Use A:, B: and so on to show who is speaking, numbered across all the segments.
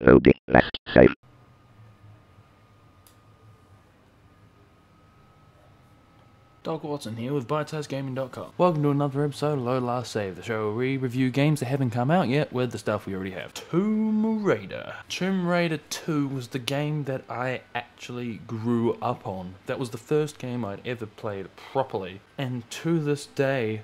A: Loading last save.
B: Doc Watson here with BiteSizeGaming.com. Welcome to another episode of Load Last Save, the show where we review games that haven't come out yet with the stuff we already have. Tomb Raider. Tomb Raider 2 was the game that I actually grew up on. That was the first game I'd ever played properly. And to this day,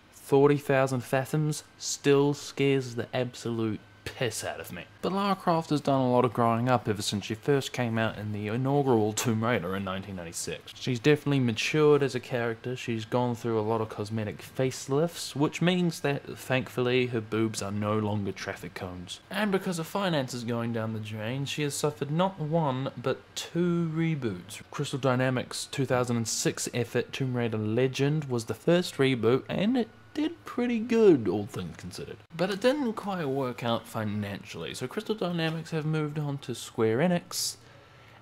B: 40,000 Fathoms still scares the absolute piss out of me. But Lara Croft has done a lot of growing up ever since she first came out in the inaugural Tomb Raider in 1996. She's definitely matured as a character, she's gone through a lot of cosmetic facelifts, which means that, thankfully, her boobs are no longer traffic cones. And because of finances going down the drain, she has suffered not one, but two reboots. Crystal Dynamics' 2006 effort Tomb Raider Legend was the first reboot, and it did pretty good, all things considered. But it didn't quite work out financially, so Crystal Dynamics have moved on to Square Enix,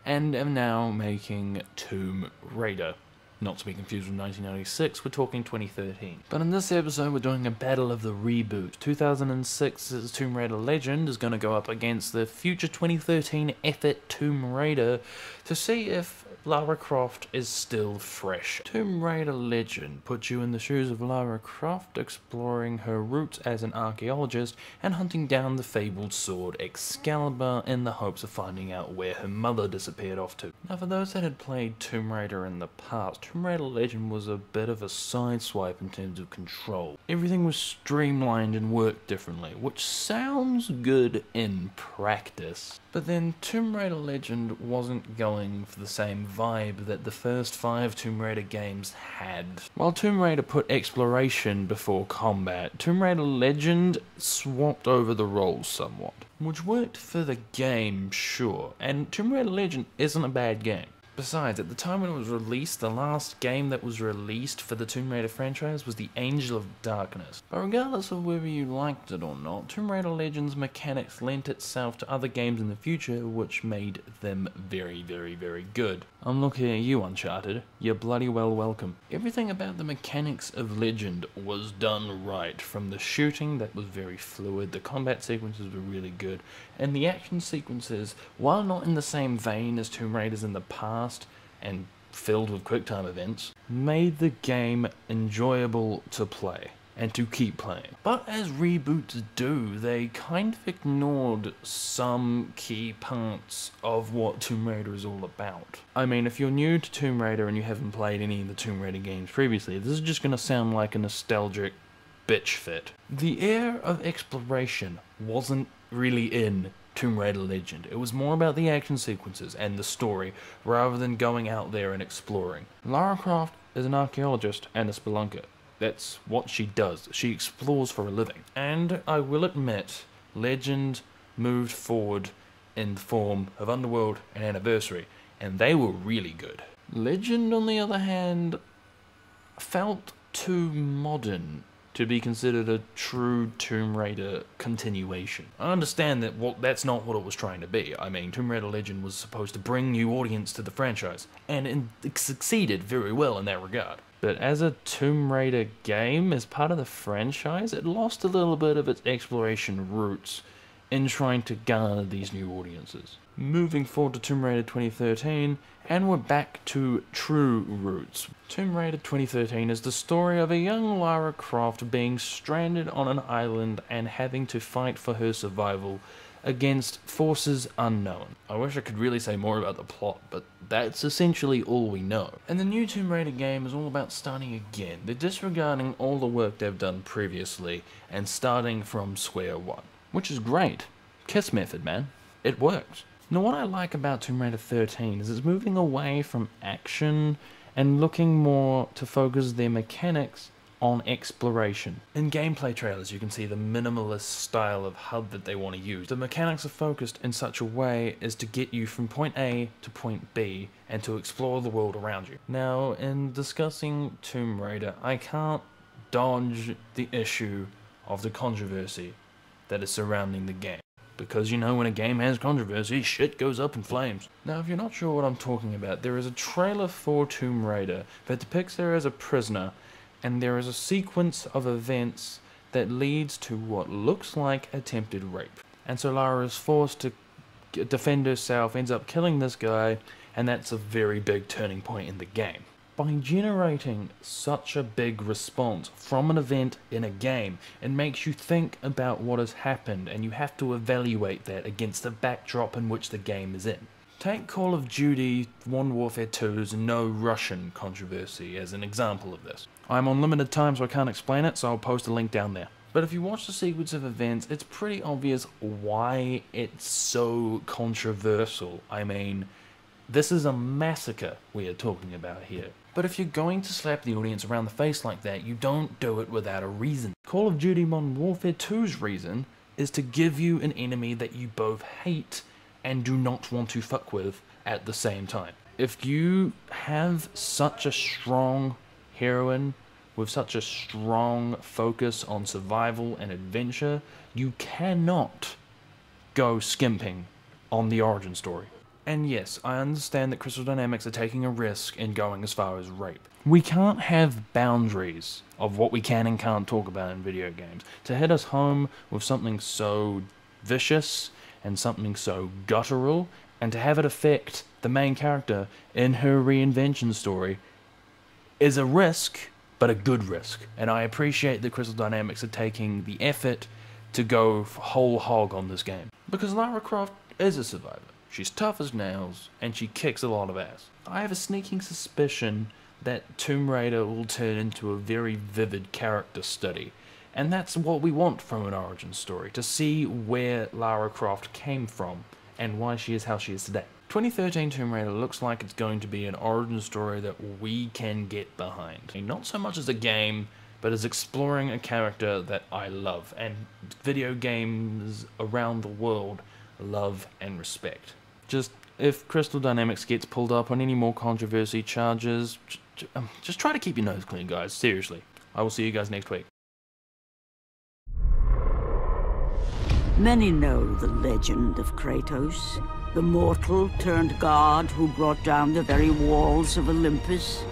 B: and are now making Tomb Raider. Not to be confused with 1996, we're talking 2013. But in this episode, we're doing a battle of the reboot. 2006's Tomb Raider Legend is going to go up against the future 2013 effort Tomb Raider to see if Lara Croft is still fresh. Tomb Raider Legend puts you in the shoes of Lara Croft, exploring her roots as an archaeologist and hunting down the fabled sword Excalibur in the hopes of finding out where her mother disappeared off to. Now, for those that had played Tomb Raider in the past, Tomb Raider Legend was a bit of a sideswipe in terms of control. Everything was streamlined and worked differently, which sounds good in practice. But then Tomb Raider Legend wasn't going for the same vibe that the first 5 Tomb Raider games had. While Tomb Raider put exploration before combat, Tomb Raider Legend swapped over the roles somewhat, which worked for the game, sure, and Tomb Raider Legend isn't a bad game. Besides, at the time when it was released, the last game that was released for the Tomb Raider franchise was The Angel of Darkness. But regardless of whether you liked it or not, Tomb Raider Legends mechanics lent itself to other games in the future, which made them very, very, very good. I'm looking at you, Uncharted. You're bloody well welcome. Everything about the mechanics of Legend was done right, from the shooting that was very fluid, the combat sequences were really good, and the action sequences, while not in the same vein as Tomb Raiders in the past, and filled with QuickTime events, made the game enjoyable to play and to keep playing. But as reboots do, they kind of ignored some key parts of what Tomb Raider is all about. I mean, if you're new to Tomb Raider and you haven't played any of the Tomb Raider games previously, this is just going to sound like a nostalgic bitch fit. The air of exploration wasn't really in Tomb Raider Legend. It was more about the action sequences and the story, rather than going out there and exploring. Lara Croft is an archaeologist and a spelunker. That's what she does. She explores for a living. And I will admit, Legend moved forward in the form of Underworld and Anniversary, and they were really good. Legend, on the other hand, felt too modern to be considered a true Tomb Raider continuation. I understand that that's not what it was trying to be. I mean, Tomb Raider Legend was supposed to bring new audience to the franchise, and it succeeded very well in that regard. But as a Tomb Raider game, as part of the franchise, it lost a little bit of its exploration roots in trying to garner these new audiences. Moving forward to Tomb Raider 2013, and we're back to true roots. Tomb Raider 2013 is the story of a young Lara Croft being stranded on an island and having to fight for her survival against forces unknown. I wish I could really say more about the plot, but that's essentially all we know. And the new Tomb Raider game is all about starting again. They're disregarding all the work they've done previously and starting from square one, which is great. KISS method, man. It works. Now, what I like about Tomb Raider 13 is it's moving away from action and looking more to focus their mechanics on exploration. In gameplay trailers, you can see the minimalist style of HUD that they want to use. The mechanics are focused in such a way as to get you from point A to point B and to explore the world around you. Now, in discussing Tomb Raider, I can't dodge the issue of the controversy that is surrounding the game. Because, you know, when a game has controversy, shit goes up in flames. Now, if you're not sure what I'm talking about, there is a trailer for Tomb Raider that depicts her as a prisoner, and there is a sequence of events that leads to what looks like attempted rape. And so Lara is forced to defend herself, ends up killing this guy, and that's a very big turning point in the game. By generating such a big response from an event in a game, it makes you think about what has happened, and you have to evaluate that against the backdrop in which the game is in. Take Call of Duty Modern Warfare 2's No Russian controversy as an example of this. I'm on limited time so I can't explain it, so I'll post a link down there. But if you watch the sequence of events, it's pretty obvious why it's so controversial. I mean, this is a massacre we are talking about here. But if you're going to slap the audience around the face like that, you don't do it without a reason. Call of Duty Modern Warfare 2's reason is to give you an enemy that you both hate and do not want to fuck with at the same time. If you have such a strong heroine with such a strong focus on survival and adventure, you cannot go skimping on the origin story. And yes, I understand that Crystal Dynamics are taking a risk in going as far as rape. We can't have boundaries of what we can and can't talk about in video games. To hit us home with something so vicious and something so guttural, and to have it affect the main character in her reinvention story is a risk, but a good risk. And I appreciate that Crystal Dynamics are taking the effort to go whole hog on this game. Because Lara Croft is a survivor. She's tough as nails, and she kicks a lot of ass. I have a sneaking suspicion that Tomb Raider will turn into a very vivid character study. And that's what we want from an origin story, to see where Lara Croft came from and why she is how she is today. 2013 Tomb Raider looks like it's going to be an origin story that we can get behind. Not so much as a game, but as exploring a character that I love, and video games around the world love and respect. Just, if Crystal Dynamics gets pulled up on any more controversy charges, just try to keep your nose clean, guys, seriously. I will see you guys next week.
A: Many know the legend of Kratos, the mortal turned god who brought down the very walls of Olympus.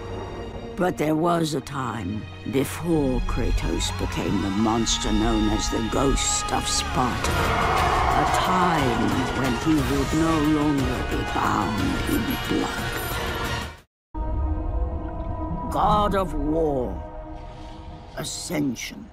A: But there was a time before Kratos became the monster known as the Ghost of Sparta. A time when he would no longer be bound in blood. God of War, Ascension.